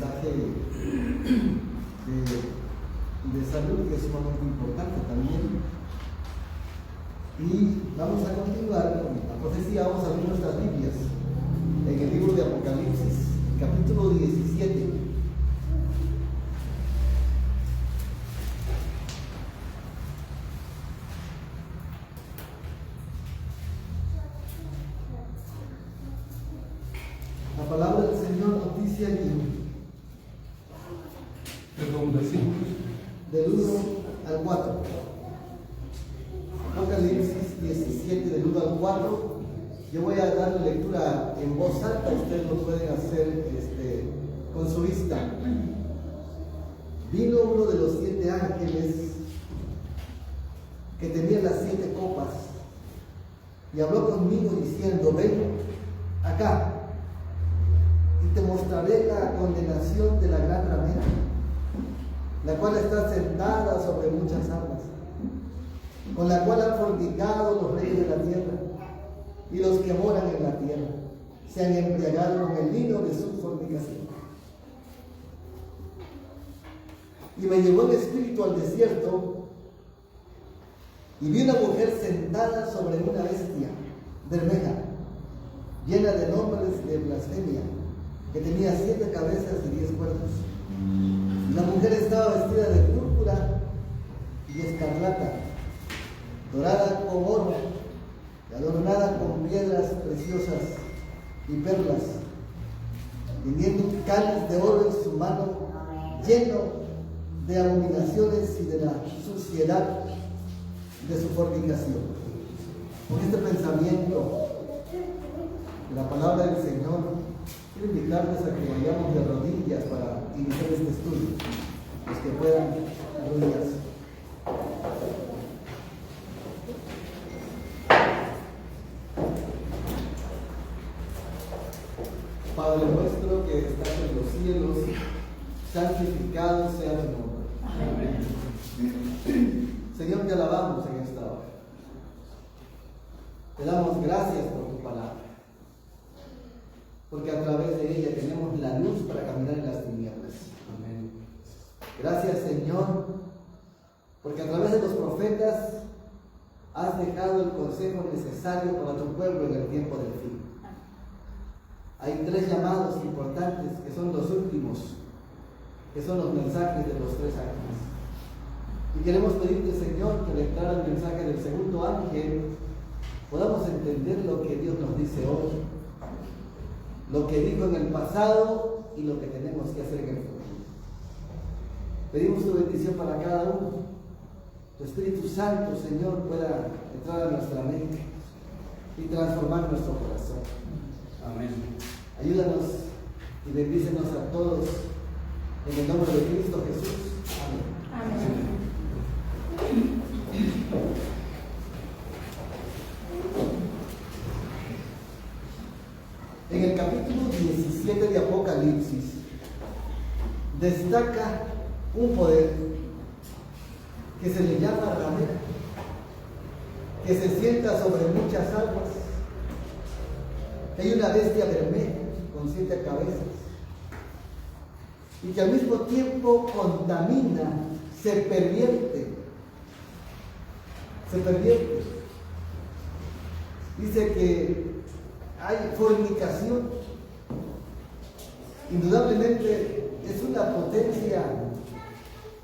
mensaje de salud, que es sumamente importante también. Y vamos a continuar con la profecía. Vamos a abrir nuestras Biblias en el libro de Apocalipsis, capítulo 17. La palabra del Señor nos dice aquí, del 1 al 4. Apocalipsis 17, del 1 al 4. Yo voy a dar lectura en voz alta, ustedes lo pueden hacer con su vista. Vino uno de los 7 ángeles que tenía las 7 copas y habló conmigo diciendo: ven acá y te mostraré la condenación de la gran ramera, la cual está sentada sobre muchas aguas, con la cual han fornicado los reyes de la tierra, y los que moran en la tierra se han embriagado con el vino de su fornicación. Y me llevó el espíritu al desierto, y vi una mujer sentada sobre una bestia bermeja, llena de nombres de blasfemia, que tenía 7 cabezas y 10 cuernos. La mujer estaba vestida de púrpura y escarlata, dorada con oro y adornada con piedras preciosas y perlas, teniendo un cáliz de oro en su mano, lleno de abominaciones y de la suciedad de su fornicación. Con este pensamiento de la palabra del Señor, quiero invitarles a que vayamos de rodillas para iniciar este estudio. Los que puedan, arrodillarse. Padre nuestro que estás en los cielos, santificado sea tu nombre. Amén. Señor, te alabamos en esta hora. Te damos gracias por tu palabra, porque a través de ella tenemos la luz para caminar en las tinieblas. Amén. Gracias, Señor, porque a través de los profetas has dejado el consejo necesario para tu pueblo en el tiempo del fin. Hay 3 llamados importantes que son los últimos, que son los mensajes de los 3 ángeles. Y queremos pedirte, Señor, que al entrar al mensaje del segundo ángel podamos entender lo que Dios nos dice hoy, lo que dijo en el pasado y lo que tenemos que hacer en el futuro. Pedimos tu bendición para cada uno. Tu Espíritu Santo, Señor, pueda entrar a nuestra mente y transformar nuestro corazón. Amén. Ayúdanos y bendícenos a todos en el nombre de Cristo Jesús. Amén. Amén. En el capítulo 17 de Apocalipsis destaca un poder que se le llama ramera, que se sienta sobre muchas aguas. Hay una bestia bermeja con 7 cabezas y que al mismo tiempo contamina, se pervierte. Dice que hay fornicación. Indudablemente es una potencia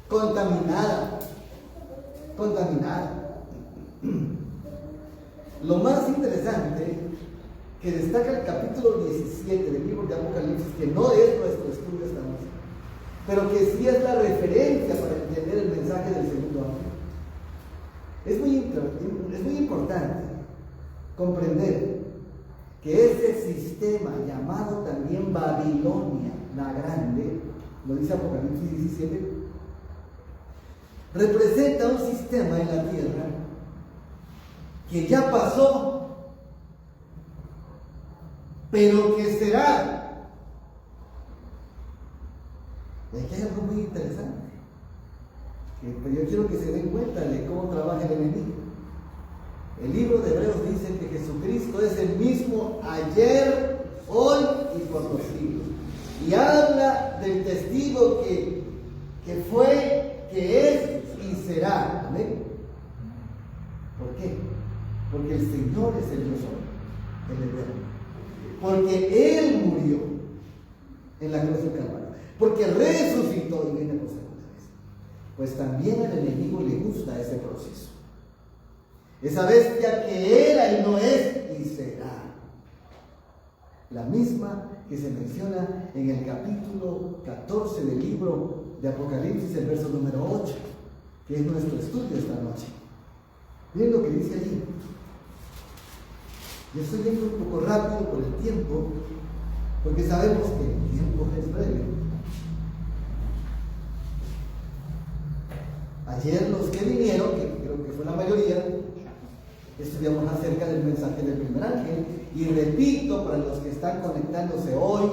contaminada. Lo más interesante que destaca el capítulo 17 del libro de Apocalipsis, que no es nuestro estudio esta noche, pero que sí es la referencia para entender el mensaje del segundo ángel. Es muy importante comprender que ese sistema llamado también Babilonia la Grande, lo dice Apocalipsis 17, representa un sistema en la tierra que ya pasó, pero que será. Y aquí hay algo muy interesante, que yo quiero que se den cuenta de cómo trabaja el enemigo. El libro de Hebreos dice que Jesucristo es el mismo ayer, hoy y por los siglos. Y habla palabra del testigo que fue, que es y será. Amén. ¿Por qué? Porque el Señor es el Dios hoy, el eterno. Porque Él murió en la cruz del Calvario. Porque resucitó y viene por segunda vez. Pues también al enemigo le gusta ese proceso. Esa bestia que era y no es y será. La misma que se menciona en el capítulo 14 del libro de Apocalipsis, el verso número 8, que es nuestro estudio esta noche. Miren lo que dice allí. Yo estoy yendo un poco rápido por el tiempo, porque sabemos que el tiempo es breve. Ayer los que vinieron, que creo que fue la mayoría, estudiamos acerca del mensaje del primer ángel. Y repito, para los que están conectándose hoy,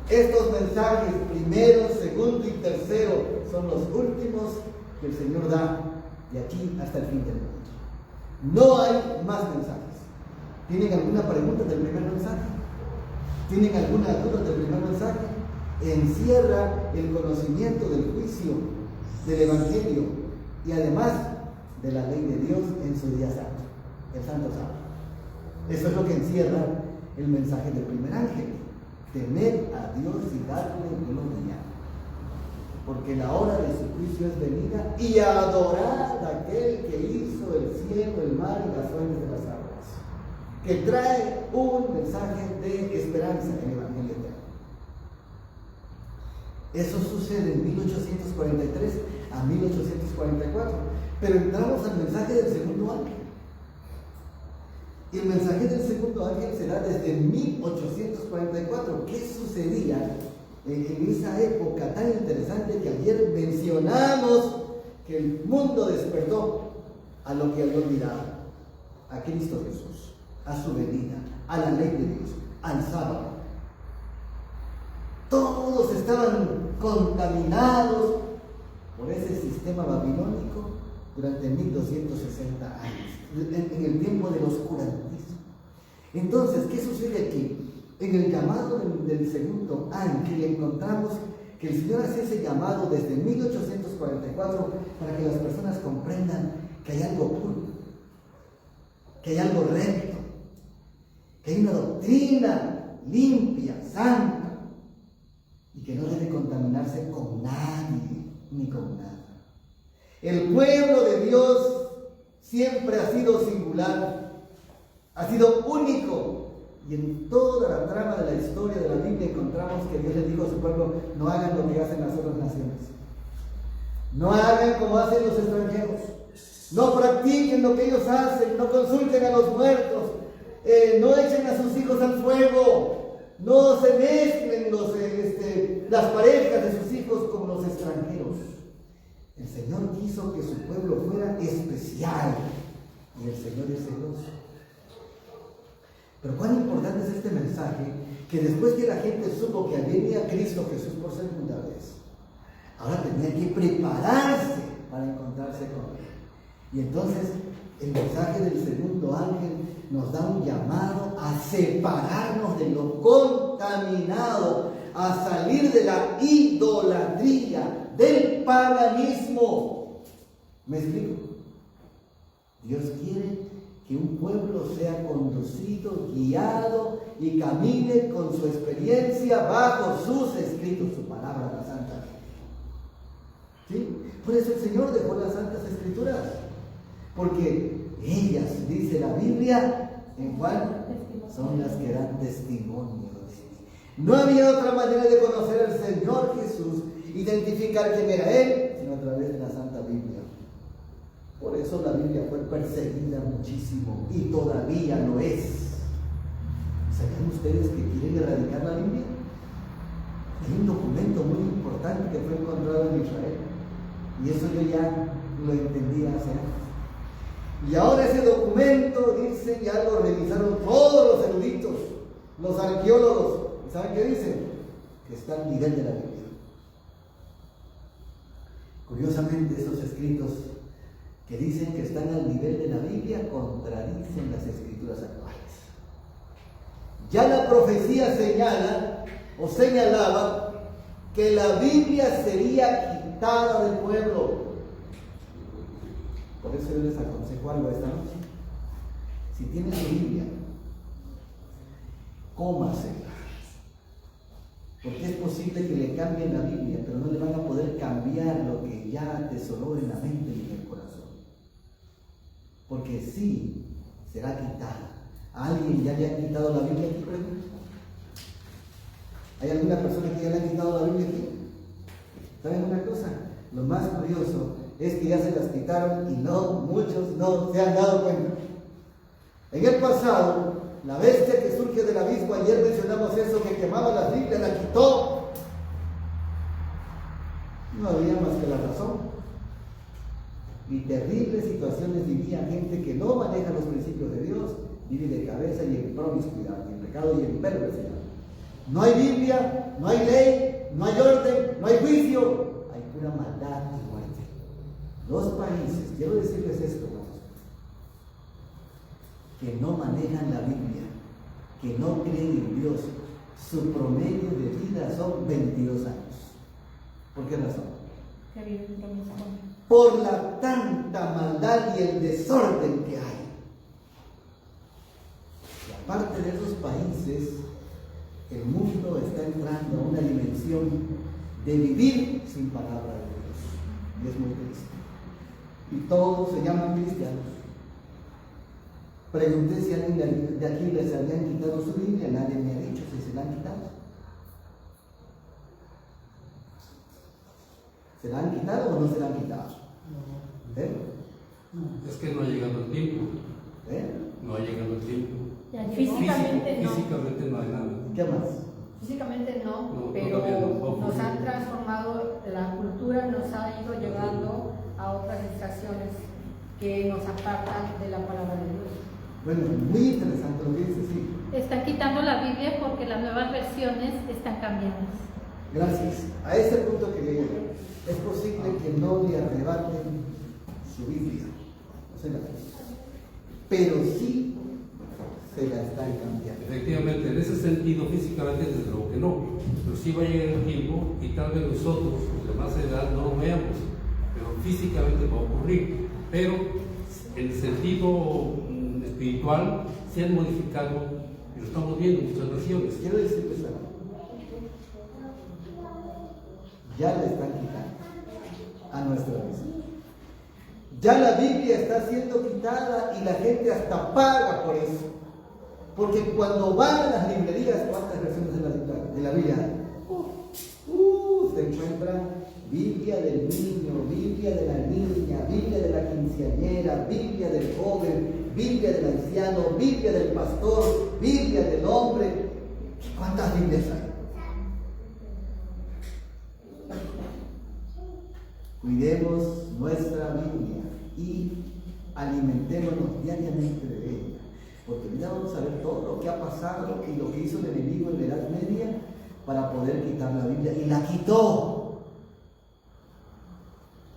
estos mensajes, primero, segundo y tercero, son los últimos que el Señor da de aquí hasta el fin del mundo. No hay más mensajes. ¿Tienen alguna pregunta del primer mensaje? ¿Tienen alguna duda del primer mensaje? Encierra el conocimiento del juicio, del Evangelio y además de la ley de Dios en su día santo, el Santo Sábado. Eso es lo que encierra el mensaje del primer ángel: temer a Dios y darle gloria, porque la hora de su juicio es venida, y adorar a aquel que hizo el cielo, el mar y las fuentes de las aguas, que trae un mensaje de esperanza en el Evangelio eterno. Eso sucede en 1843 a 1844, pero entramos al mensaje del segundo ángel. Y el mensaje del segundo ángel será desde 1844. ¿Qué sucedía en esa época tan interesante que ayer mencionamos? Que el mundo despertó a lo que había olvidado: a Cristo Jesús, a su venida, a la ley de Dios, al sábado. Todos estaban contaminados por ese sistema babilónico durante 1260 años, en el tiempo del oscurantismo. Entonces, ¿qué sucede aquí? En el llamado del segundo ángel encontramos que el Señor hace ese llamado desde 1844 para que las personas comprendan que hay algo puro, que hay algo recto, que hay una doctrina limpia, santa, y que no debe contaminarse con nadie ni con nada. El pueblo de Dios siempre ha sido singular, ha sido único, y en toda la trama de la historia de la Biblia encontramos que Dios le dijo a su pueblo: no hagan lo que hacen las otras naciones, no hagan como hacen los extranjeros, no practiquen lo que ellos hacen, no consulten a los muertos, no echen a sus hijos al fuego, no se mezclen las parejas de sus hijos con los extranjeros. El Señor quiso que su pueblo fuera especial, y el Señor es celoso. Pero cuán importante es este mensaje, que después que la gente supo que venía Cristo Jesús por segunda vez, ahora tenía que prepararse para encontrarse con Él. Y entonces el mensaje del segundo ángel nos da un llamado a separarnos de lo contaminado, a salir de la idolatría, del paganismo. ¿Me explico? Dios quiere que un pueblo sea conducido, guiado y camine con su experiencia bajo sus escritos, su palabra, la Santa Biblia. ¿Sí? Por eso el Señor dejó las Santas Escrituras, porque ellas, dice la Biblia, ¿en cuál? Son las que dan testimonio de mí. No había otra manera de conocer al Señor Jesús, identificar quién era Él, sino a través de la Santa Biblia. Por eso la Biblia fue perseguida muchísimo y todavía lo es. ¿Sabían ustedes que quieren erradicar la Biblia? Hay un documento muy importante que fue encontrado en Israel, y eso yo ya lo entendía hace años. Y ahora ese documento, dice, ya lo revisaron todos los eruditos, los arqueólogos. ¿Saben qué dicen? Que está al nivel de la Biblia. Curiosamente, esos escritos que dicen que están al nivel de la Biblia contradicen las escrituras actuales. Ya la profecía señala o señalaba que la Biblia sería quitada del pueblo. Por eso yo les aconsejo algo esta noche. Si tiene su Biblia, cómasela. Porque es posible que le cambien la Biblia, pero no le van a poder cambiar lo que ya atesoró en la mente y en el corazón. Porque sí, será quitada. ¿A alguien ya le han quitado la Biblia aquí? ¿Hay alguna persona que ya le han quitado la Biblia aquí? ¿Saben una cosa? Lo más curioso es que ya se las quitaron y muchos no se han dado cuenta. En el pasado, la bestia que surge del abismo, ayer mencionamos eso, que quemaba las Biblias, la quitó. No había más que la razón. Y terribles situaciones vivía gente que no maneja los principios de Dios, vive de cabeza y en promiscuidad, en pecado y en perversidad. No hay Biblia, no hay ley, no hay orden, no hay juicio, hay pura maldad y muerte. Los países, quiero decirles esto, hermanos, que no manejan la Biblia, que no creen en Dios, su promedio de vida son 22 años. ¿Por qué razón? Por la tanta maldad y el desorden que hay. Y aparte de esos países, el mundo está entrando a una dimensión de vivir sin palabra de Dios. Y es muy triste. Y todos se llaman cristianos. Pregunté si alguien de aquí les habían quitado su Biblia, nadie me ha dicho si se la han quitado. ¿Se la han quitado o no se la han quitado? Es que no ha llegado el tiempo. No ha llegado el tiempo. Físicamente no hay nada. ¿Qué más? Físicamente no, pero nos han transformado, la cultura nos ha ido llevando a otras estaciones que nos apartan de la palabra de Dios. Bueno, muy interesante lo que dice, sí. Están quitando la Biblia porque las nuevas versiones están cambiando. Gracias. A ese punto que llegué, es posible que no le arrebaten su Biblia, no se la quiten, pero sí se la están cambiando. Efectivamente, en ese sentido, físicamente desde luego que no, pero sí va a llegar el tiempo y tal vez nosotros, los de más edad, no lo veamos, pero físicamente va a ocurrir. Pero en el sentido espiritual se han modificado, y lo estamos viendo en muchas naciones. Quiero decirles algo. Ya le están quitando a nuestra vez. Ya la Biblia está siendo quitada y la gente hasta paga por eso. Porque cuando van a las librerías, ¿cuántas versiones de la Biblia hay? Se encuentra Biblia del niño, Biblia de la niña, Biblia de la quinceañera, Biblia del joven, Biblia del anciano, Biblia del pastor, Biblia del hombre. ¿Cuántas Biblias hay? Cuidemos nuestra Biblia y alimentémonos diariamente de ella. Porque ya vamos a ver todo lo que ha pasado y lo que hizo el enemigo en la Edad Media para poder quitar la Biblia. Y la quitó.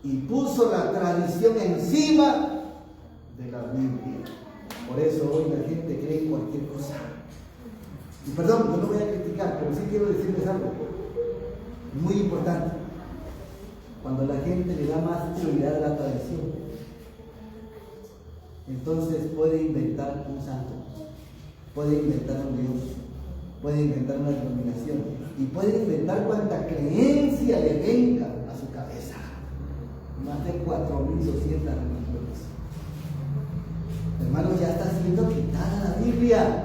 Y puso la tradición encima de la Biblia. Por eso hoy la gente cree en cualquier cosa. Y perdón, yo no voy a criticar, pero sí quiero decirles algo muy importante. Cuando la gente le da más prioridad a la tradición, entonces puede inventar un santo, puede inventar un Dios, puede inventar una denominación y puede inventar cuanta creencia le venga a su cabeza. Más de 4.200 religiones. Hermanos, ya está siendo quitada la Biblia.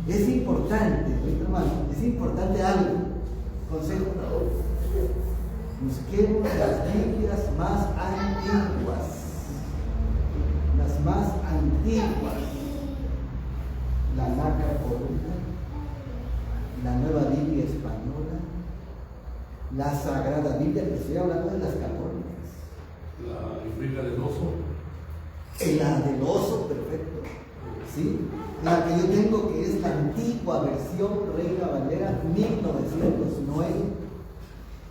Es importante, hermano, es importante algo. Consejo. Busquemos las Biblias más antiguas. Las más antiguas. La Nácar Coruña, la Nueva Biblia Española, la Sagrada Biblia, que estoy hablando de las católicas. La Biblia del Oso. La del Oso, perfecto. ¿Sí? La que yo tengo, que es la antigua versión Reina Valera 1909,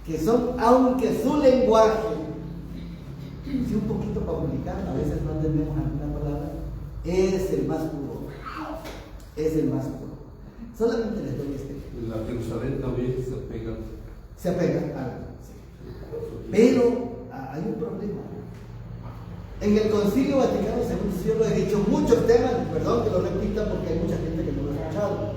que son, aunque su lenguaje es un poquito complicado, a veces no entendemos alguna palabra, es el más puro. Es el más puro. Solamente les doy este ejemplo. la Jerusalén también se apega. Se apega a la sí. Pero hay un problema. En el Concilio Vaticano II, yo lo he dicho, muchos temas, perdón que lo repita porque hay mucha gente que no lo ha escuchado.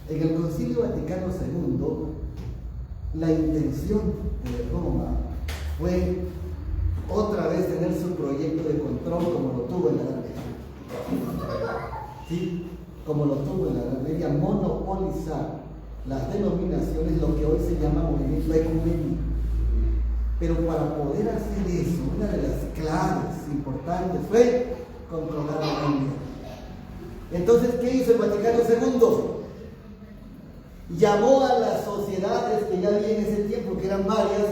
En el Concilio Vaticano II, la intención de Roma fue otra vez tener su proyecto de control como lo tuvo en la Edad Media. ¿Sí? Como lo tuvo en la Edad Media, monopolizar las denominaciones, lo que hoy se llama movimiento ecuménico. Pero para poder hacer eso, una de las claves importantes fue controlar la Biblia. Entonces, ¿qué hizo el Vaticano II? Llamó a las sociedades que ya había en ese tiempo, que eran varias,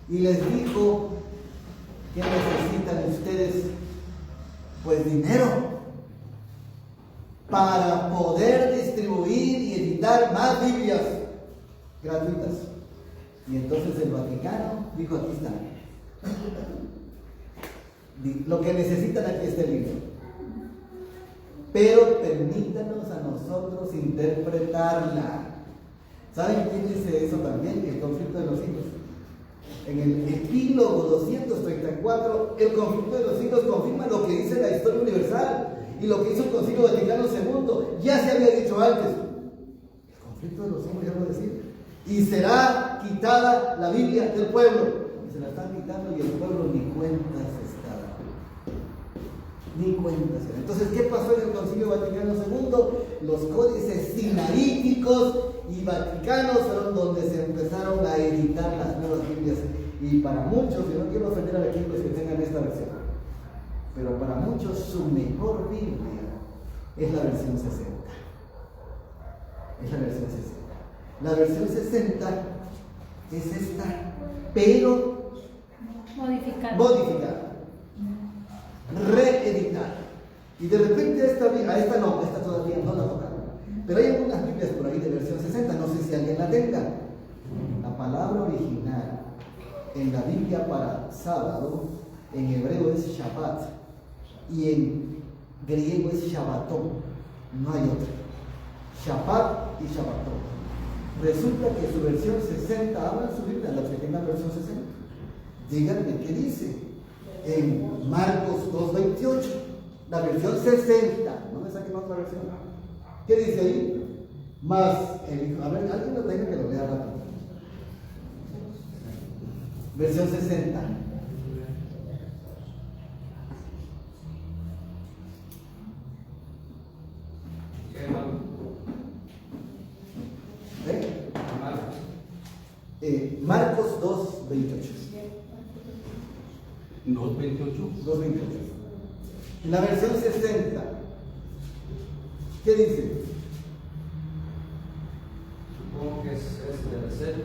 y les dijo: ¿qué necesitan ustedes? Pues dinero para poder distribuir y editar más Biblias gratuitas. Y entonces el Vaticano dijo: aquí está. Lo que necesitan, aquí está el libro. Pero permítanos a nosotros interpretarla. ¿Saben quién dice eso también? El conflicto de los siglos. En el epílogo 234, el conflicto de los siglos confirma lo que dice la historia universal y lo que hizo el Concilio Vaticano II. Ya se había dicho antes. El conflicto de los siglos, ya lo decía. Y será quitada la Biblia del pueblo. Y se la están quitando y el pueblo ni cuenta se está dando. Ni cuenta se da. Entonces, ¿qué pasó en el Concilio Vaticano II? Los códices sinaíticos y vaticanos fueron donde se empezaron a editar las nuevas Biblias. Y para muchos, yo no quiero ofender a aquellos que tengan esta versión, pero para muchos su mejor Biblia es la versión 60. Es la versión 60. La versión 60 es esta, pero modificada, reeditada. Y de repente esta todavía no la tocaron. Pero hay algunas Biblias por ahí de versión 60, no sé si alguien la tenga. La palabra original en la Biblia para sábado, en hebreo es Shabbat y en griego es Shabbatón. No hay otra. Shabbat y Shabbatón. Resulta que su versión 60, abran su Biblia, la que tenga versión 60. Díganme qué dice en Marcos 2:28, la versión 60. No me saquen otra versión. ¿Qué dice ahí? Más el hijo. A ver, alguien lo tenga que lo lea rápido. Versión 60. Marcos 2:28. 2:28. En la versión 60, ¿qué dice? Supongo que debe ser.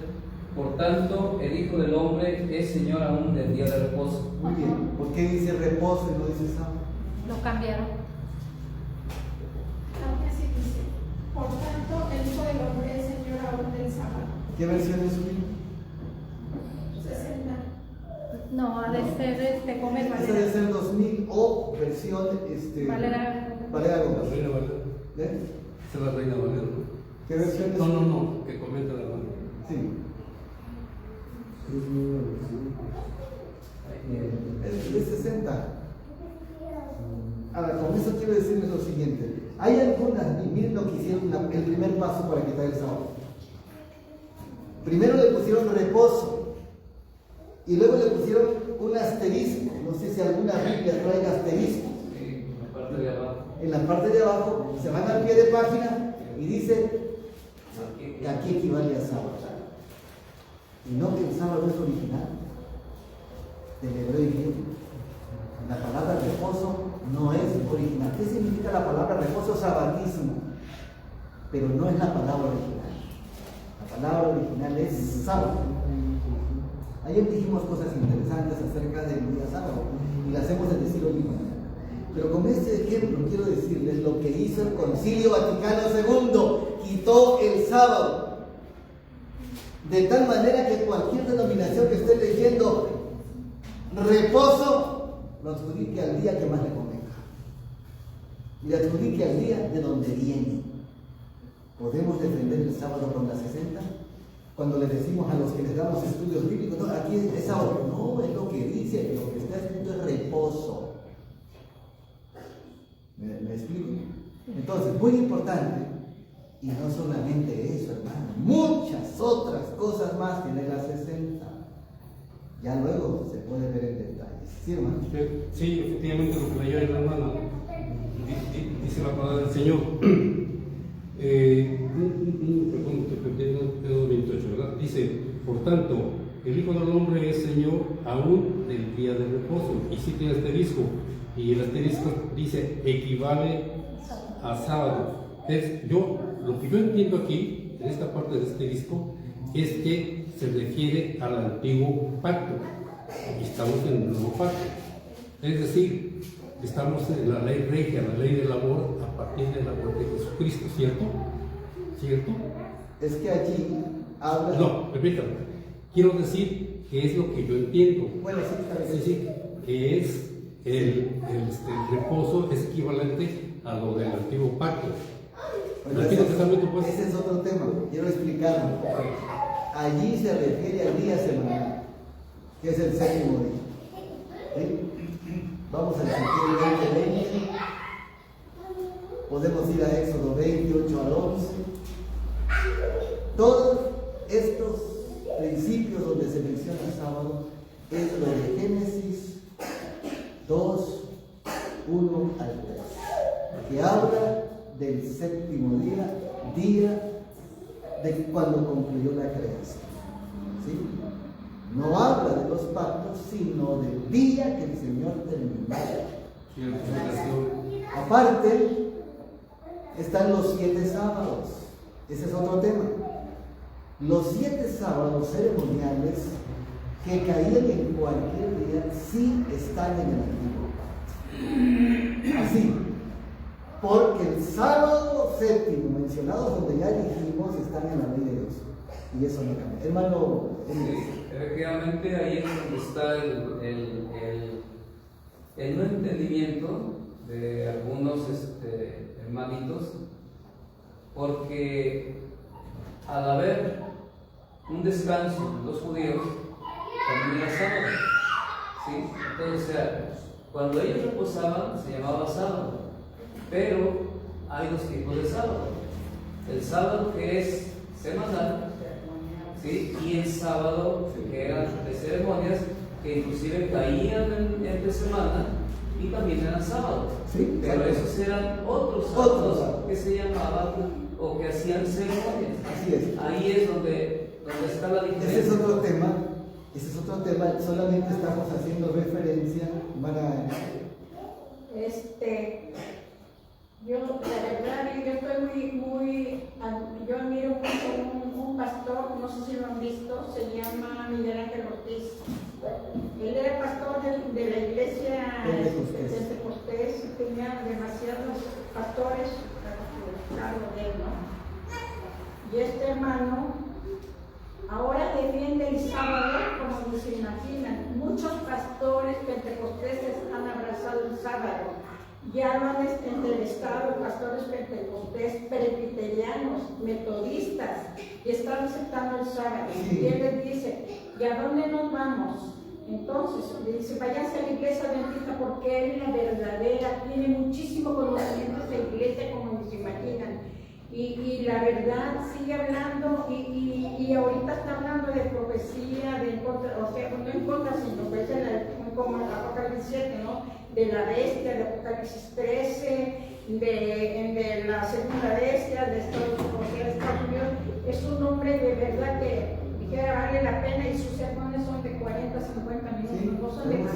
Por tanto, el Hijo del Hombre es Señor aún del día de reposo. Muy bien. ¿Por qué dice reposo y no dice sábado? lo cambiaron. Aunque sí dice, por tanto, el Hijo del Hombre es Señor aún del sábado. ¿Qué versión es su? 60. No, ha de ser come Esa debe Valera. ser 2000 o versión Valera. Valera La Gómez. Reina Valera. ¿Eh? Esa es la Reina Valera, ¿no? ¿Qué versión es? No, que comenta la mano. Sí. Es 60. Ahora, con eso quiero decirles lo siguiente. Hay algunas, y miren lo que hicieron el primer paso para quitar el sábado. Primero le pusieron reposo y luego le pusieron un asterisco. No sé si alguna Biblia trae asterisco. Sí, en la parte de abajo. En la parte de abajo se van al pie de página y dice que aquí equivale a sábado. Y no que el sábado es original del hebreo y griego. La palabra reposo no es original. ¿Qué significa la palabra reposo? Sabatismo. Pero no es la palabra original. La palabra original es sábado. Ayer dijimos cosas interesantes acerca del día sábado y las hemos de decir hoy. Pero con este ejemplo quiero decirles lo que hizo el Concilio Vaticano II. Quitó el sábado. De tal manera que cualquier denominación que esté leyendo reposo lo adjudique al día que más le convenga. Y le adjudique al día de donde viene. ¿podemos defender el sábado con la 60? Cuando le decimos a los que les damos estudios bíblicos, no, aquí es sábado. No, es lo que dice, lo que está escrito es reposo. ¿Me explico? Entonces, muy importante, y no solamente eso, hermano, muchas otras cosas más tiene la 60. Ya luego se puede ver en detalles. ¿Sí, hermano? Sí, efectivamente lo que leyó ahí la hermana, dice la palabra del Señor. Perdón, Pedro 28, ¿verdad? Dice, por tanto, el Hijo del Hombre es Señor aún del día de reposo. Y sí tiene asterisco, y el asterisco dice, equivale a sábado. Lo que yo entiendo aquí, en esta parte del asterisco, es que se refiere al antiguo pacto. Y estamos en el nuevo pacto. Es decir, estamos en la ley regia, la ley del amor, a partir de la muerte de Jesucristo, ¿cierto? ¿Cierto? Es que allí habla... No, permítame. Quiero decir que es lo que yo entiendo. Bueno, sí, está bien. Sí, que es el reposo es equivalente a lo del antiguo pacto. Bueno, El Antiguo Testamento, pues. ese es otro tema, quiero explicarlo. Allí se refiere al día semanal, que es el séptimo día. ¿Sí? Vamos a Ezequiel 20:20. Podemos ir a Éxodo 28 al 11. Todos estos principios donde se menciona sábado es lo de Génesis 2, 1 al 3, que habla del séptimo día de cuando concluyó la creación. ¿Sí? No habla de los pactos, sino del día que el Señor terminó. Aparte, están los 7 sábados. Ese es otro tema. Los 7 sábados ceremoniales que caían en cualquier día sí están en el antiguo. Así. Porque el sábado séptimo mencionado, donde ya dijimos, están en la ley de Dios. Y eso no cambia. Hermano, efectivamente ahí es donde está el no entendimiento de algunos hermanitos, porque al haber un descanso en los judíos, también era sábado. ¿Sí? Entonces, o sea, cuando ellos reposaban se llamaba sábado. Pero hay 2 tipos de sábado: el sábado que es semanal, ¿sí? Y el sábado que eran de ceremonias, que inclusive caían entre semana y también eran sábados. ¿Sí? Pero esos eran otros sábados que se llamaban o que hacían ceremonias. Así es. Ahí es donde está la diferencia. Ese es otro tema. Solamente estamos haciendo referencia para... Yo, la verdad, yo estoy yo admiro mucho un pastor, no sé si lo han visto, se llama Miguel Ángel Ortiz. Él era pastor de la iglesia Pentecostés, tenía demasiados pastores a cargo de él, ¿no? Y este hermano ahora defiende el sábado como ni se imaginan. Muchos pastores pentecosteses han abrazado el sábado. Ya lo han entrevistado pastores pentecostés, presbiterianos, metodistas, y están aceptando el sábado. Y él les dice, ¿y a dónde nos vamos? Entonces, le dice, váyanse a la iglesia bendita porque es la verdadera, tiene muchísimo conocimiento de la iglesia como ni se imaginan. Y la verdad sigue hablando, y ahorita está hablando de profecía, o sea, no en contra, sino pues como en Apocalipsis 7, ¿no? De la bestia, de Apocalipsis 13, de la segunda bestia, de Estados Unidos. Es un hombre de verdad que vale la pena, y sus sermones son de 40, 50 minutos, Sí, no son de más.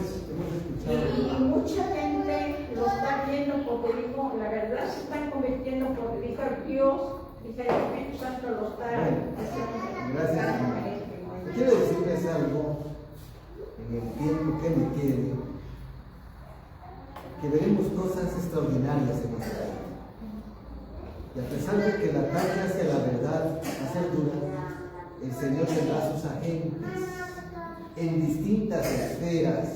Y mucha gente lo está viendo porque dijo, la verdad se están convirtiendo porque dijo Dios, dice el Espíritu Santo lo está haciendo. Gracias, hermano. Quiero decirles algo en el tiempo que me quede, que veremos cosas extraordinarias en nuestra vida. Y a pesar de que la talla hacia la verdad va a ser dura, el Señor tendrá a sus agentes en distintas esferas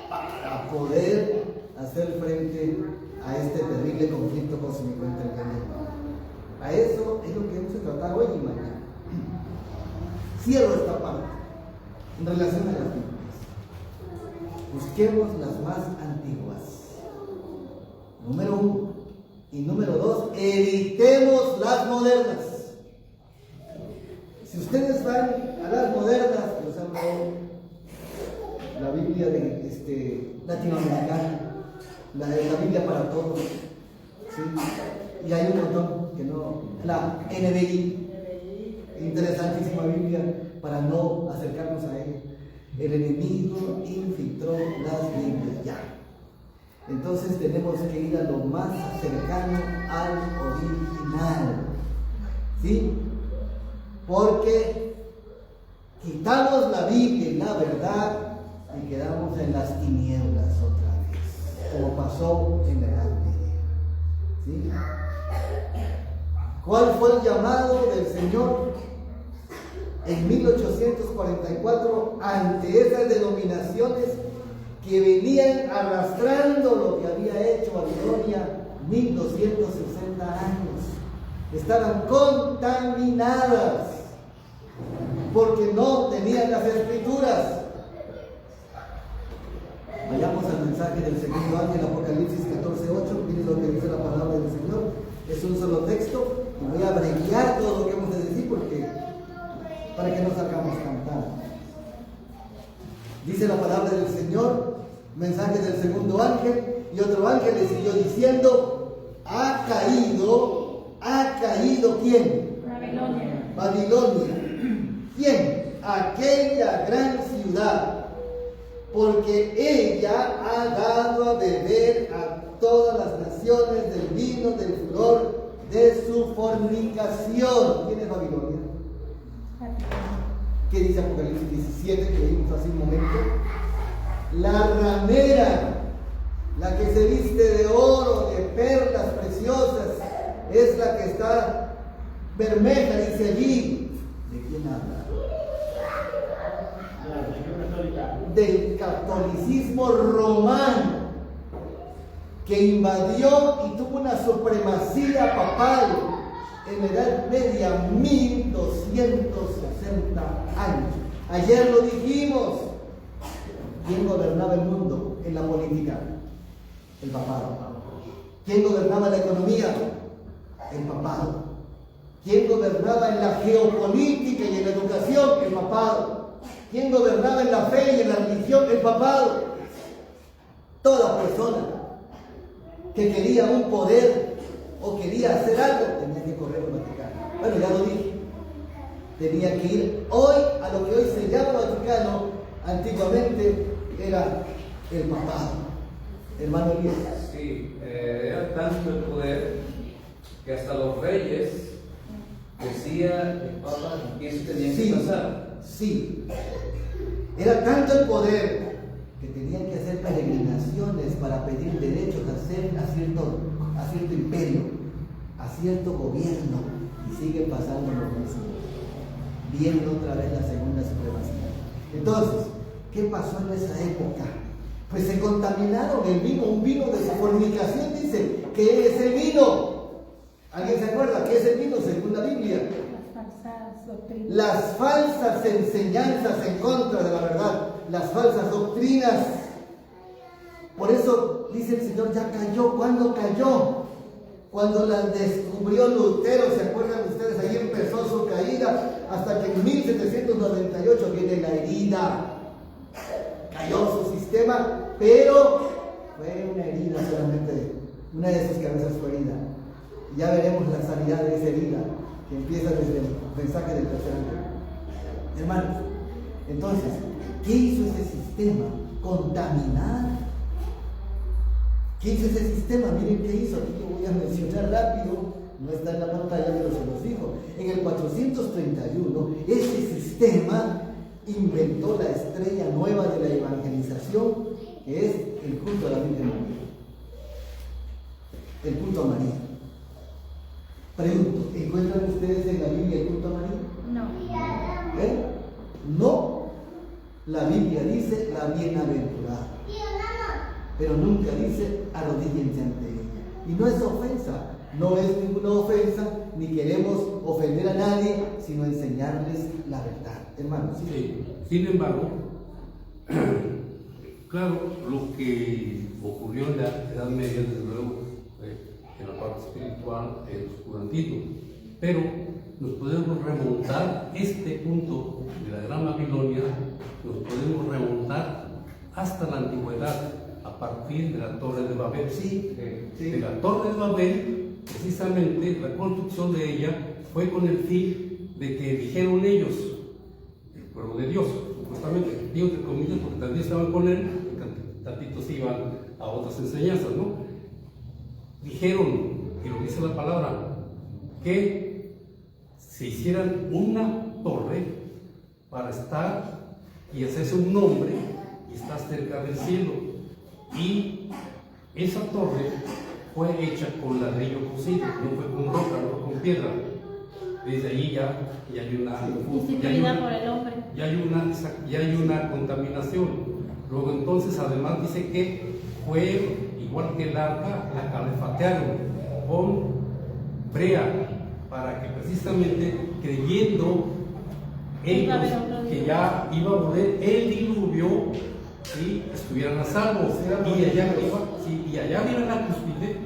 para poder hacer frente a este terrible conflicto cósmico entre el bien y el mal. A eso es lo que vamos a tratar hoy y mañana. Cierro esta parte en relación a las Biblias. Busquemos las más antiguas. Número 1. Y número 2, evitemos las modernas. Si ustedes van a las modernas, que usan la Biblia de latinoamericana, la Biblia para todos, ¿sí? Y hay un montón que no, la NBI, interesantísima Biblia para no acercarnos a ella. El enemigo infiltró las Biblias ya. Entonces tenemos que ir a lo más cercano al original, ¿sí? Porque quitamos la Biblia y la verdad y quedamos en las tinieblas otra vez, como pasó en la Edad Media, ¿sí? ¿Cuál fue el llamado del Señor en 1844 ante esas denominaciones que venían arrastrando lo que había hecho Babilonia 1260 años? Estaban contaminadas porque no tenían las escrituras. Vayamos al mensaje del segundo ángel, Apocalipsis 14:8. Miren lo que dice la palabra del Señor. Es un solo texto y voy a abreviar todo lo que hemos de decir para que no salgamos cantando. Dice la palabra del Señor, mensaje del segundo ángel, y otro ángel le siguió diciendo: ha caído ¿quién? Babilonia. ¿Quién? Aquella gran ciudad, porque ella ha dado a beber a todas las naciones del vino del furor de su fornicación. ¿Quién es Babilonia? ¿Qué dice Apocalipsis 17, que vimos hace un momento? La ramera, la que se viste de oro, de perlas preciosas, es la que está bermeja, dice allí. ¿De quién habla? Del catolicismo romano, que invadió y tuvo una supremacía papal en la Edad Media, 1260 años. Ayer lo dijimos. ¿Quién gobernaba el mundo en la política? El papado. ¿Quién gobernaba la economía? El papado. ¿Quién gobernaba en la geopolítica y en la educación? El papado. ¿Quién gobernaba en la fe y en la religión? El papado. Toda persona que quería un poder o quería hacer algo tenía que correr al Vaticano. Bueno, ya lo dije. Tenía que ir hoy a lo que hoy se llama Vaticano. Antiguamente era el papado. Hermano Elías. Sí, era tanto el poder que hasta los reyes decía el Papa que eso tenía que pasar. Sí, era tanto el poder que tenían que hacer peregrinaciones para pedir derechos a cierto imperio, a cierto gobierno, y sigue pasando lo mismo, viendo otra vez la segunda supremacía. Entonces, ¿qué pasó en esa época? Pues se contaminaron el vino, un vino de su fornicación. Dice, ¿qué es el vino? ¿Alguien se acuerda qué es el vino según la Biblia? Las falsas enseñanzas en contra de la verdad, las falsas doctrinas. Por eso dice el Señor, ya cayó. ¿Cuándo cayó? Cuando las descubrió Lutero. ¿Se acuerdan ustedes? Ahí empezó su caída, hasta que en 1798 viene la herida. Cayó su sistema, pero fue una herida solamente, una de sus cabezas fue herida. Ya veremos la sanidad de esa herida, que empieza desde el mensaje del tercer ángel. Hermanos, entonces, ¿qué hizo ese sistema? Contaminar. ¿Qué hizo ese sistema? Miren qué hizo. Aquí lo voy a mencionar rápido, no está en la pantalla, pero se los digo. En el 431, ese sistema inventó la estrella nueva de la evangelización, que es el culto a la Virgen María. El culto a María. Pregunto, ¿encuentran ustedes en la Biblia el culto a María? No. No. La Biblia dice la bienaventurada, pero nunca dice arrodíllense ante ella. Y no es ofensa. No es ninguna ofensa, ni queremos ofender a nadie, sino enseñarles la verdad, hermanos. Sí. Sin embargo, claro, lo que ocurrió en la Edad Media, desde luego, en la parte espiritual, el oscurantismo, pero nos podemos remontar este punto de la Gran Babilonia, nos podemos remontar hasta la antigüedad, a partir de la Torre de Babel. Sí. De la Torre de Babel, precisamente la construcción de ella fue con el fin de que dijeron ellos, el pueblo de Dios, supuestamente, digo entre comillas porque también estaban con él, tantitos iban a otras enseñanzas, ¿no? Dijeron, y lo dice la palabra, que se hicieran una torre para estar y hacerse un nombre y estar cerca del cielo. Y esa torre fue hecha con ladrillo cocido, no fue con roca, no fue con piedra. Desde allí ya hay una instituida por el hombre. ya hay una contaminación. Luego entonces además dice que fue igual que el arca, la calefatearon con brea para que precisamente creyendo ellos que ya iba a volver el diluvio, ¿sí?, estuvieran a salvo. Y allá arriba en la cúspide,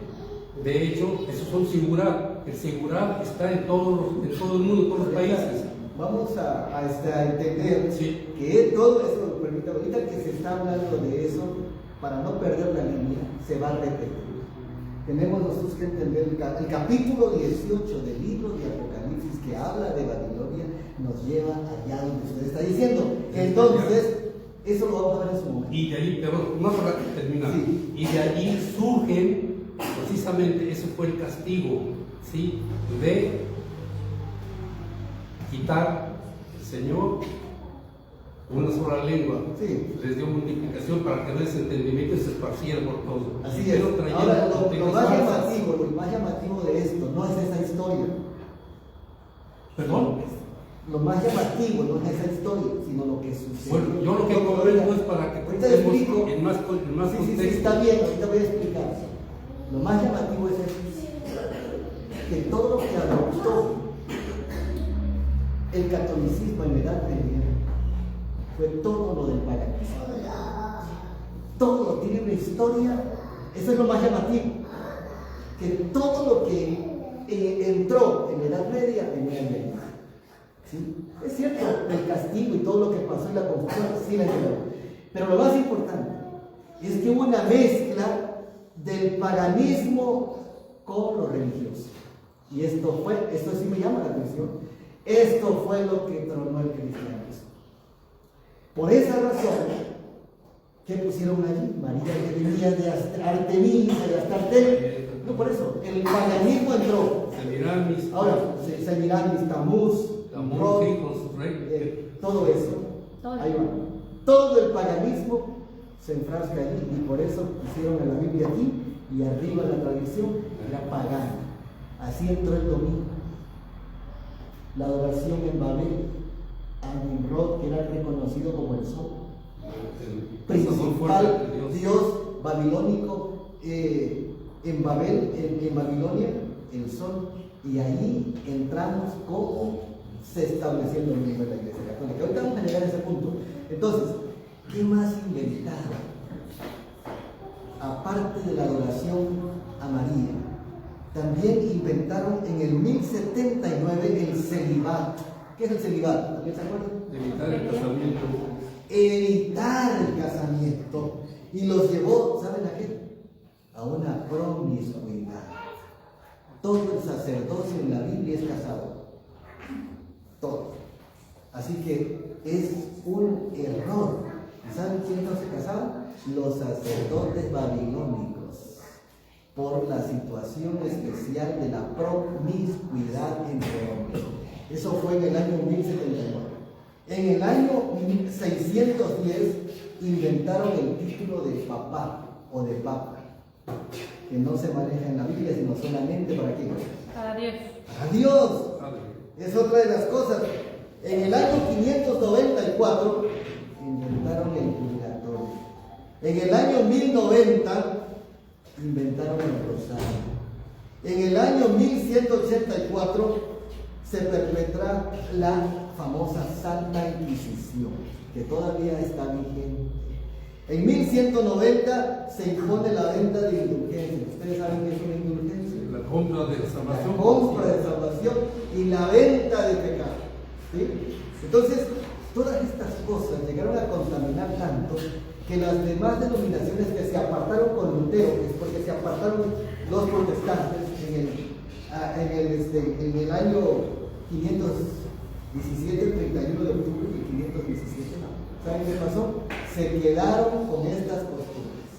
de hecho, esos son sigurat. El sigurat está en todo el mundo, en todos los países. Vamos a entender Sí. que todo eso, permítame, ahorita que se está hablando de eso, para no perder la línea, se va a repetir. Tenemos nosotros que entender el capítulo 18 del libro de Apocalipsis, que habla de Babilonia, nos lleva allá donde usted está diciendo. Entonces, eso lo vamos a ver en su momento. Y de ahí, pero más para terminar, Sí. y de ahí surgen, precisamente, ese fue el castigo, ¿sí?, de quitar el Señor una sola lengua. Sí. Les dio multiplicación para que no ese entendimiento se esparciera por todo. Así Y es. pero trayendo Ahora, lo doctrinas más falsas. llamativo de esto no es esa historia. ¿Perdón? Lo más llamativo no es esa historia, sino lo que sucede. Bueno, yo lo que comprendo es para que ahorita le explico. estemos en más Sí, contexto. está bien, ahorita voy a explicar. Lo más llamativo es esto, que todo lo que adoptó el catolicismo en la Edad Media fue todo lo del paganismo. Todo tiene una historia, eso es lo más llamativo, que todo lo que entró en la Edad Media tenía en medio. ¿Sí? Es cierto, el castigo y todo lo que pasó en la confusión, sí la entiendo. Pero lo más importante es que hubo una mezcla del paganismo con lo religioso. Y esto sí me llama la atención, esto fue lo que tronó el cristianismo. Por esa razón, ¿qué pusieron allí? María que venía de Artemisa, de Astarte. No, por eso, el paganismo entró. Semiramis, Ahora, Semiramis, Tamuz, Rod, todo eso. Ahí va. Todo el paganismo se enfrasca allí y por eso pusieron a la Biblia aquí y arriba la tradición era pagana. Así entró el domingo. La adoración en Babel a Nimrod, que era reconocido como el sol principal dios babilónico en Babel, en Babilonia, el sol. Y ahí entramos como se estableció el domingo de la Iglesia Católica. Ahorita vamos a llegar a ese punto. Entonces, ¿qué más inventaron? Aparte de la adoración a María, también inventaron en el 1079 el celibato. ¿Qué es el celibato? ¿Alguien se acuerda? evitar el casamiento. Evitar el casamiento. Y los llevó, ¿saben a qué? A una promiscuidad. Todo el sacerdocio en la Biblia es casado. Todo. Así que es un error. ¿Saben quién no se casaba? Los sacerdotes babilónicos, por la situación especial de la promiscuidad entre hombres. Eso fue en el año 1079. En el año 610 inventaron el título de papá o de papa, que no se maneja en la Biblia, sino solamente para quién. Para Dios. Para Dios. Es otra de las cosas. En el año 594 inventaron el purgatorio. En el año 1090 inventaron el rosario. En el año 1184 se perpetra la famosa Santa Inquisición, que todavía está vigente. En 1190 se impone la venta de indulgencias. ¿Ustedes saben qué es una indulgencia? La compra de salvación. La compra de salvación y la venta de pecado. ¿Sí? Entonces, todas estas cosas llegaron a contaminar tanto que las demás denominaciones que se apartaron con Lutero, es porque se apartaron los protestantes en el año 517, 31 de octubre de 517. ¿Saben qué pasó? Se quedaron con estas costumbres.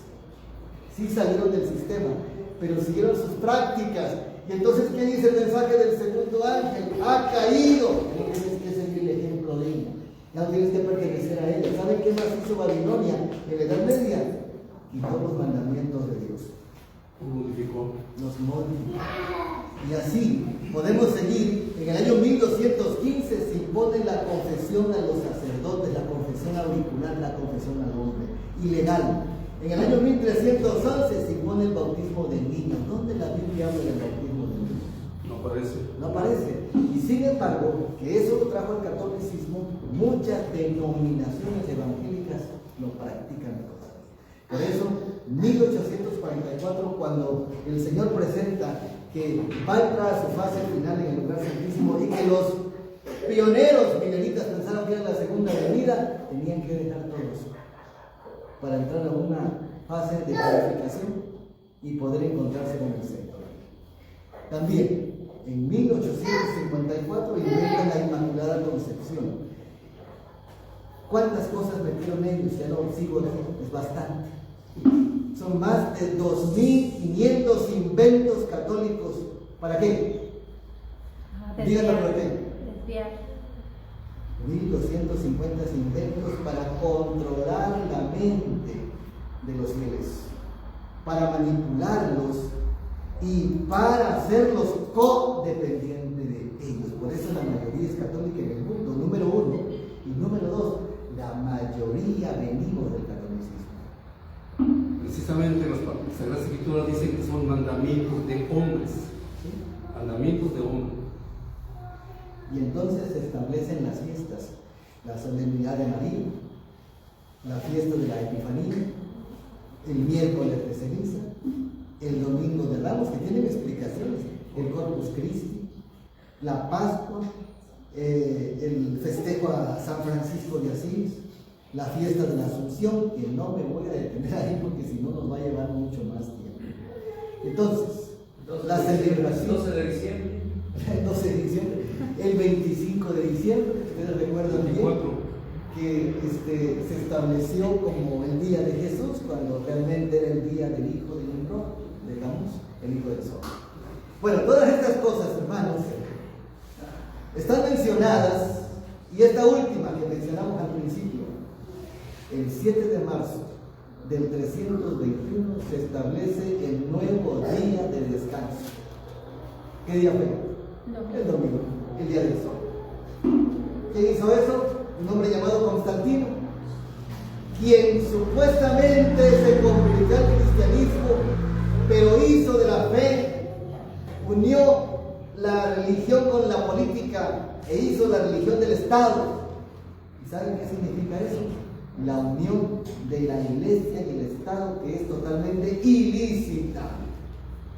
Sí salieron del sistema, pero siguieron sus prácticas. Y entonces, ¿qué dice el mensaje del segundo ángel? Ha caído. No tienes que seguir el ejemplo de ella. Ya no tienes que pertenecer a ella. ¿Saben qué más hizo Babilonia en la Edad Media? Quitó los mandamientos de Dios. Los modificó. Y así podemos seguir. En el año 1215 se impone la confesión a los sacerdotes, la confesión auricular, la confesión al hombre, ilegal. En el año 1311 se impone el bautismo de niños. ¿Dónde la Biblia habla del bautismo de niños? No aparece. No aparece. Y sin embargo, que eso lo trajo el catolicismo, muchas denominaciones evangélicas lo practican todavía. Por eso, 1844, cuando el Señor presenta que va a entrar a su fase final en el lugar santísimo y que los pioneros mineritas pensaron que era la segunda venida, tenían que dejar todo eso para entrar a una fase de purificación y poder encontrarse con el Señor. También, en 1854 inventan la Inmaculada Concepción. ¿Cuántas cosas metieron ellos? Ya no sigo, es bastante. Son más de 2.500 inventos católicos. ¿Para qué? Díganlo por qué. 1.250 inventos para controlar la mente de los fieles, para manipularlos y para hacerlos codependientes de ellos. Por eso la mayoría es católica en el mundo, número uno. Y número dos, la mayoría venimos del catolicismo. Precisamente las Sagradas Escrituras dicen que son mandamientos de hombres. ¿Sí? Mandamientos de hombres. Y entonces se establecen las fiestas, la solemnidad de María, la fiesta de la Epifanía, el miércoles de ceniza, el domingo de Ramos, que tienen explicaciones, el Corpus Christi, la Pascua, el festejo a San Francisco de Asís, la fiesta de la Asunción, que no me voy a detener ahí porque si no nos va a llevar mucho más tiempo. Entonces, la celebración. 12 de diciembre. 12 de diciembre, el 25 de diciembre, ustedes recuerdan bien que se estableció como el día de Jesús, cuando realmente era el día del Hijo de Nimrod, digamos, el Hijo del Sol. Bueno, todas estas cosas, hermanos, están mencionadas, y esta última que mencionamos al principio, el 7 de marzo del 321 se establece el nuevo día de descanso. ¿Qué día fue? El domingo, el día del sol. ¿Quién hizo eso? Un hombre llamado Constantino, quien supuestamente se convirtió al cristianismo, pero hizo de la fe, unió la religión con la política e hizo la religión del Estado. ¿Y saben qué significa eso? La unión de la iglesia y el Estado, que es totalmente ilícita.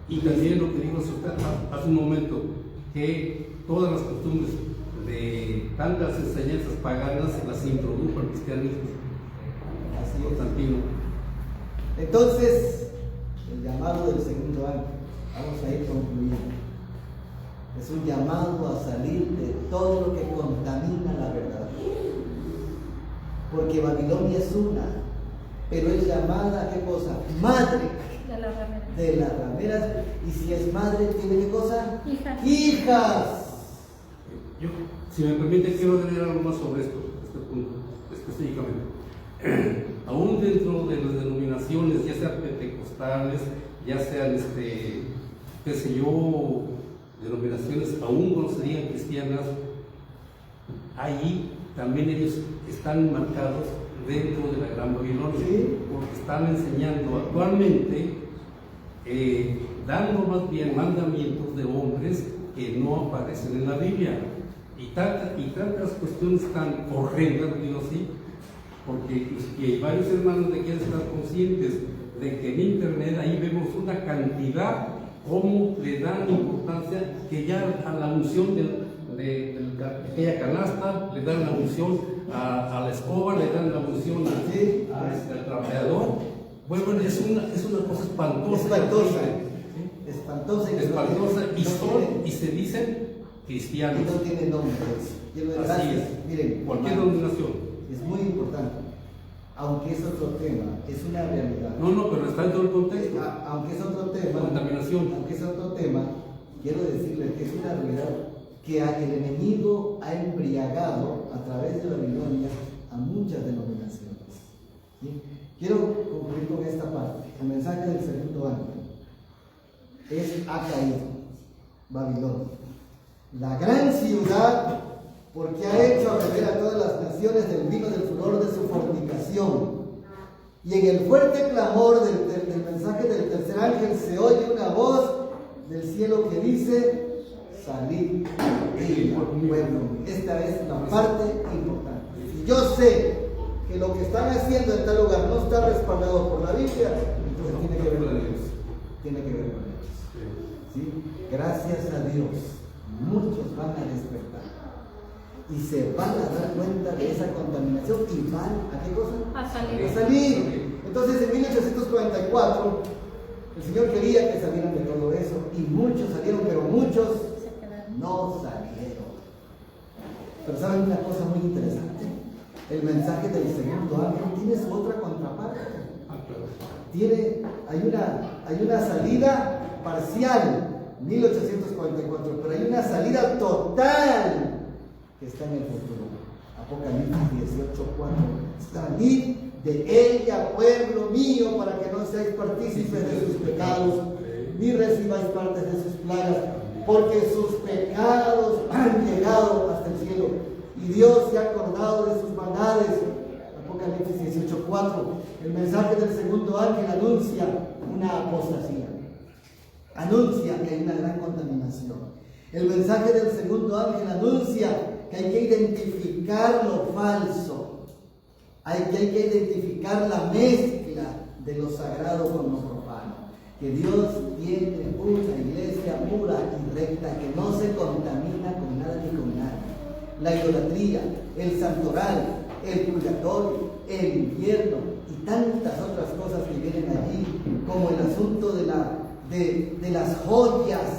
Y también lo que dijo usted hace un momento, que todas las costumbres de tantas enseñanzas paganas las introdujo al cristianismo. Así es. Constantino. Entonces, el llamado del segundo ángel, vamos a ir concluyendo. Es un llamado a salir de todo lo que contamina la verdad. Porque Babilonia es una, pero es llamada, ¿qué cosa? Madre de las rameras. Y si es madre, ¿tiene qué cosa? Hijas. Yo, si me permite, quiero agregar algo más sobre este punto, específicamente. Aún dentro de las denominaciones, ya sean pentecostales, ya sean, qué sé yo, denominaciones aún no serían cristianas, allí también ellos están marcados dentro de la Gran Babilonia, ¿sí? Porque están enseñando actualmente dando más bien mandamientos de hombres que no aparecen en la Biblia. Y tantas cuestiones tan horrendas, digo así, porque hay varios hermanos que quieren estar conscientes de que en internet ahí vemos una cantidad, cómo le dan importancia, que ya a la unción de aquella canasta, le dan la unción a la escoba, le dan la unción al trapeador. Bueno, es una cosa espantosa. Espantosa. Y se dicen cristianos. Y no tiene nombre. Así es. Miren, cualquier denominación. Es muy importante, aunque es otro tema, es una realidad. No, pero está en todo el contexto. Aunque es otro tema, contaminación. Aunque es otro tema, quiero decirles que es una realidad que el enemigo ha embriagado a través de Babilonia a muchas denominaciones. ¿Sí? Quiero concluir con esta parte. El mensaje del segundo ángel ha caído Babilonia, la gran ciudad, porque ha hecho a beber a todas las naciones del vino del furor de su fornicación. Y en el fuerte clamor del mensaje del tercer ángel se oye una voz del cielo que dice: salid de pueblo. Esta es la parte importante. Si yo sé que lo que están haciendo en tal lugar no está respaldado por la Biblia, entonces tiene que ver con Dios. Tiene que ver con Dios. ¿Sí? Gracias a Dios, muchos van a despertar y se van a dar cuenta de esa contaminación y van ¿a qué cosa? A salir. A salir. Entonces en 1844 el Señor quería que salieran de todo eso y muchos salieron, pero muchos no salieron. Pero saben una cosa muy interesante, el mensaje del segundo ángel tiene su otra contraparte. Hay una salida parcial, 1844, pero hay una salida total que está en el futuro. Apocalipsis 18:4. Salid de ella, pueblo mío, para que no seáis partícipes de sus pecados, ni recibáis partes de sus plagas, porque sus pecados han llegado hasta el cielo, y Dios se ha acordado de sus maldades. Apocalipsis 18:4. El mensaje del segundo ángel anuncia una apostasía, anuncia que hay una gran contaminación. El mensaje del segundo ángel anuncia que hay que identificar lo falso, hay que identificar la mezcla de lo sagrado con lo profano, que Dios tiene una iglesia pura y recta que no se contamina con nada ni con nadie. La idolatría, el santoral, el purgatorio, el infierno y tantas otras cosas que vienen allí, como el asunto de las joyas,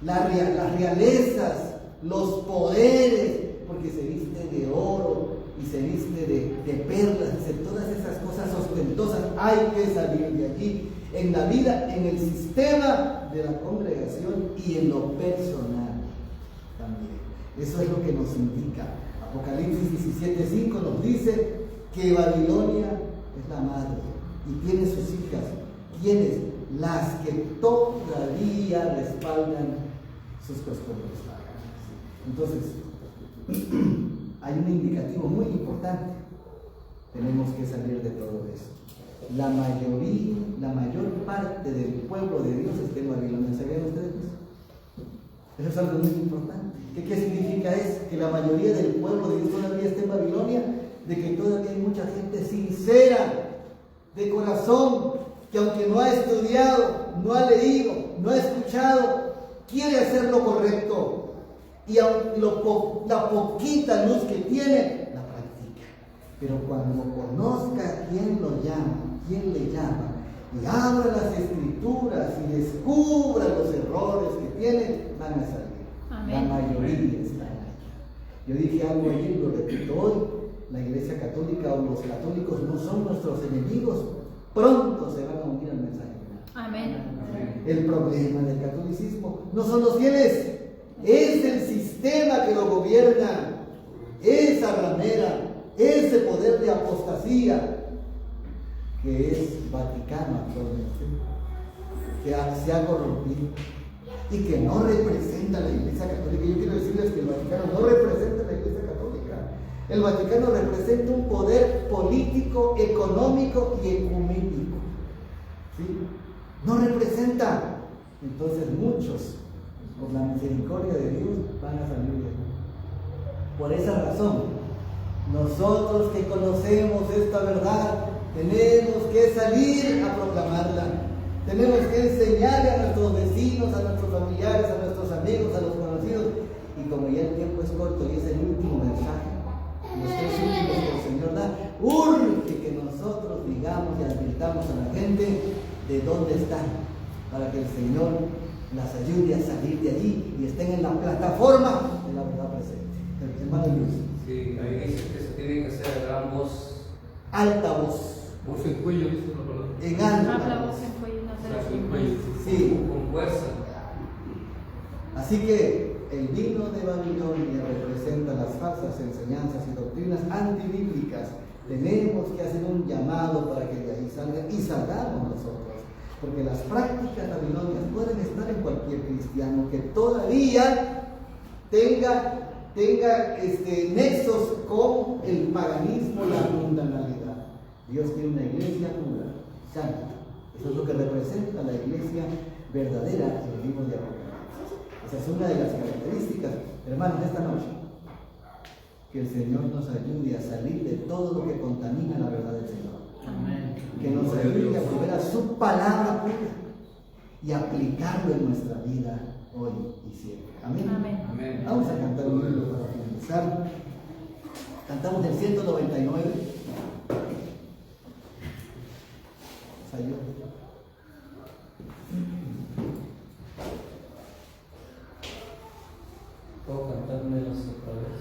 las realezas, los poderes, porque se viste de oro y se viste de perlas, todas esas cosas ostentosas. Hay que salir de allí, en la vida, en el sistema de la congregación y en lo personal también. Eso es lo que nos indica. Apocalipsis 17:5 nos dice que Babilonia es la madre y tiene sus hijas. ¿Quiénes? Las que todavía respaldan sus costumbres. Entonces, hay un indicativo muy importante. Tenemos que salir de todo eso. La mayor parte del pueblo de Dios está en Babilonia. ¿Sabían ustedes eso? Eso es algo muy importante. ¿Qué significa eso? Que la mayoría del pueblo de Dios todavía está en Babilonia, de que todavía hay mucha gente sincera, de corazón, que aunque no ha estudiado, no ha leído, no ha escuchado, quiere hacer lo correcto. Y aunque la poquita luz que tiene, la practica. Pero cuando conozca quién lo llama, quién le llama, y abra las escrituras y descubra los errores que tiene, van a salir. Amén. La mayoría están allá. Yo dije algo ayer y lo repito hoy: la Iglesia Católica o los católicos no son nuestros enemigos, pronto se van a unir al mensaje. Amén. El problema del catolicismo no son los fieles, es el sistema que lo gobierna, esa ramera, ese poder de apostasía que es Vaticano actualmente, que se ha corrompido y que no representa a la Iglesia Católica. Yo quiero decirles que el Vaticano no representa a la Iglesia Católica. El Vaticano representa un poder político, económico y ecuménico. ¿Sí? No representa. entonces muchos, por la misericordia de Dios, van a salir de ahí. Por esa razón, nosotros que conocemos esta verdad, tenemos que salir a proclamarla. Tenemos que enseñarle a nuestros vecinos, a nuestros familiares, a nuestros amigos, a los conocidos. Y como ya el tiempo es corto y es el último mensaje, los 3 últimos que el Señor da, urge que nosotros digamos y advirtamos a la gente de dónde están, para que el Señor las ayude a salir de allí y estén en la plataforma de la verdad presente. Hermano Luis. Sí, ahí dice que se tiene que hacer a gran voz. Alta voz. Voz en cuello, dice la palabra. En Habla voz alta. en cuello, no se Voz la en cuello. Sí. Con fuerza. Así que el vino de Babilonia representa las falsas enseñanzas y doctrinas antibíblicas. Tenemos que hacer un llamado para que de ahí salgan y salgamos nosotros. Porque las prácticas babilonias pueden estar en cualquier cristiano que todavía tenga nexos con el paganismo, la mundanalidad. Dios tiene una iglesia pura, santa. Eso es lo que representa la iglesia verdadera en el libro de Apocalipsis. Esa es una de las características, hermanos, de esta noche. Que el Señor nos ayude a salir de todo lo que contamina la verdad del Señor. Amén. Que nos ayude a volver a su palabra pura y aplicarlo en nuestra vida hoy y siempre. Amén. Amén. Amén. Vamos a cantar un himno para finalizar. Cantamos el 199. Salió. ¿Puedo cantármelos otra vez?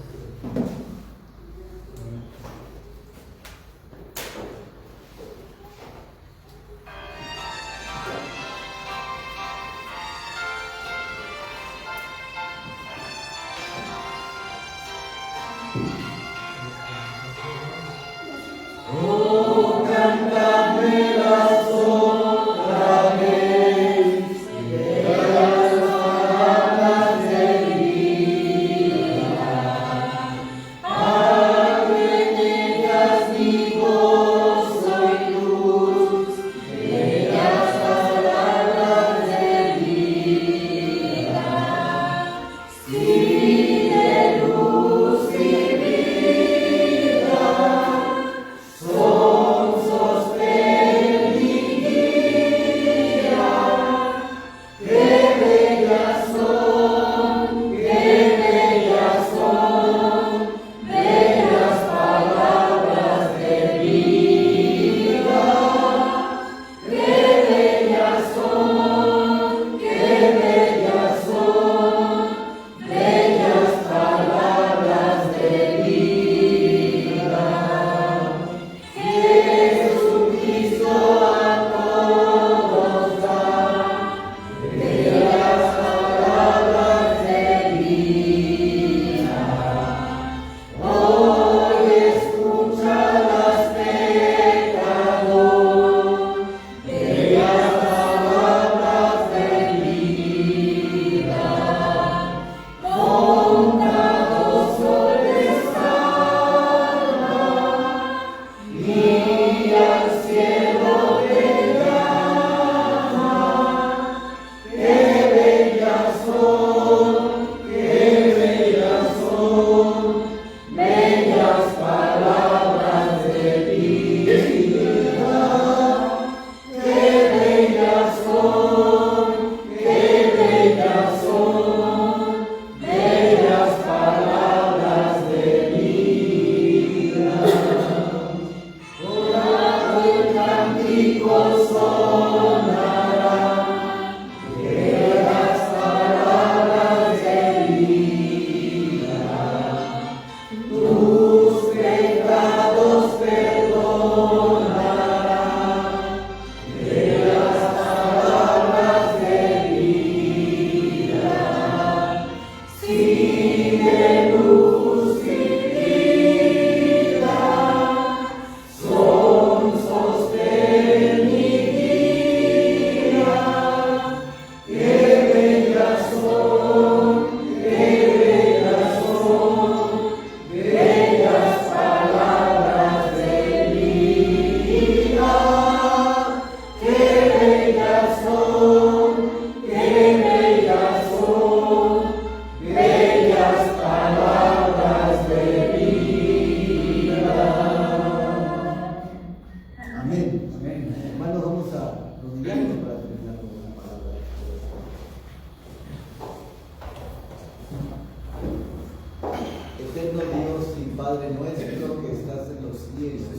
Eterno Dios y Padre nuestro que estás en los cielos,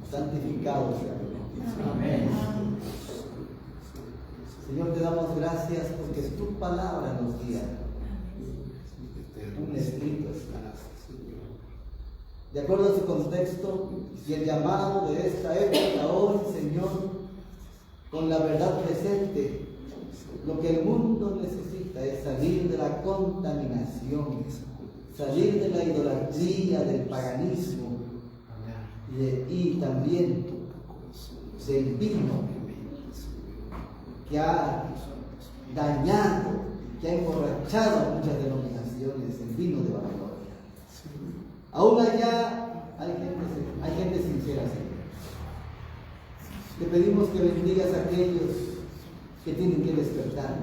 santificado sea tu nombre. Amén. Señor, te damos gracias porque tu palabra nos guía. Un escrito está. De acuerdo a su contexto y el llamado de esta época hoy, Señor, con la verdad presente, lo que el mundo necesita es salir de la contaminación, salir de la idolatría, del paganismo y también del vino que ha dañado, que ha emborrachado a muchas denominaciones, el vino de vanagloria. Aún allá hay gente sincera, Señor. Te pedimos que bendigas a aquellos que tienen que despertar.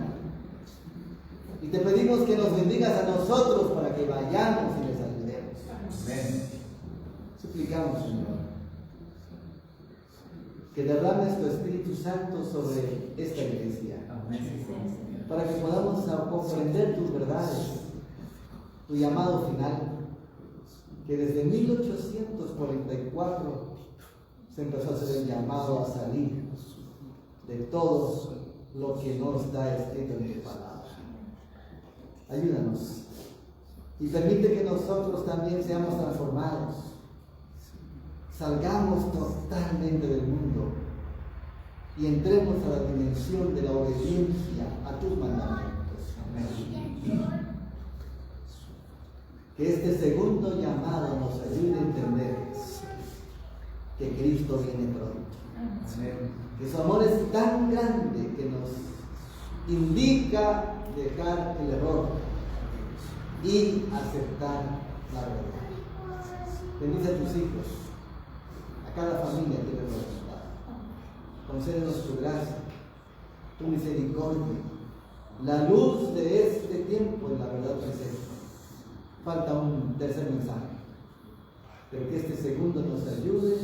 Y te pedimos que nos bendigas a nosotros para que vayamos y les ayudemos. Amén. Suplicamos, Señor, que derrames tu Espíritu Santo sobre esta iglesia. Amén. Para que podamos comprender tus verdades, tu llamado final, que desde 1844 se empezó a hacer el llamado a salir de todo lo que no está escrito en tu palabra. Ayúdanos y permite que nosotros también seamos transformados, salgamos totalmente del mundo y entremos a la dimensión de la obediencia a tus mandamientos. Amén. Que este segundo llamado nos ayude a entender que Cristo viene pronto. Amén. Que su amor es tan grande que nos indica dejar el error y aceptar la verdad. Bendice a tus hijos, a cada familia que debe resultar. Concédenos tu gracia, tu misericordia, la luz de este tiempo en la verdad presente. Falta un tercer mensaje, pero que este segundo nos ayude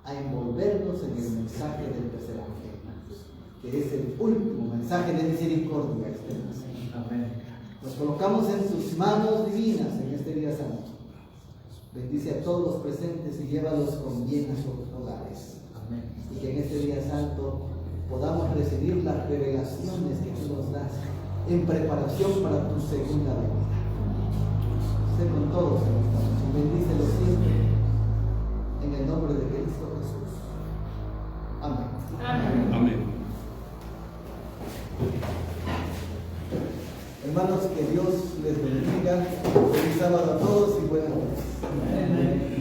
a envolvernos en el mensaje del tercer evangelio, que es el último mensaje de misericordia. Amén. Nos colocamos en tus manos divinas en este día santo. Bendice a todos los presentes y llévalos con bien a sus hogares. Amén. Y que en este día santo podamos recibir las revelaciones que tú nos das en preparación para tu segunda venida. Sé con todos en esta noche y bendícelos siempre en el nombre de Cristo Jesús. Amén. Amén. Amén. Hermanos, que Dios les bendiga. Feliz sábado a todos y buenas noches. Amén.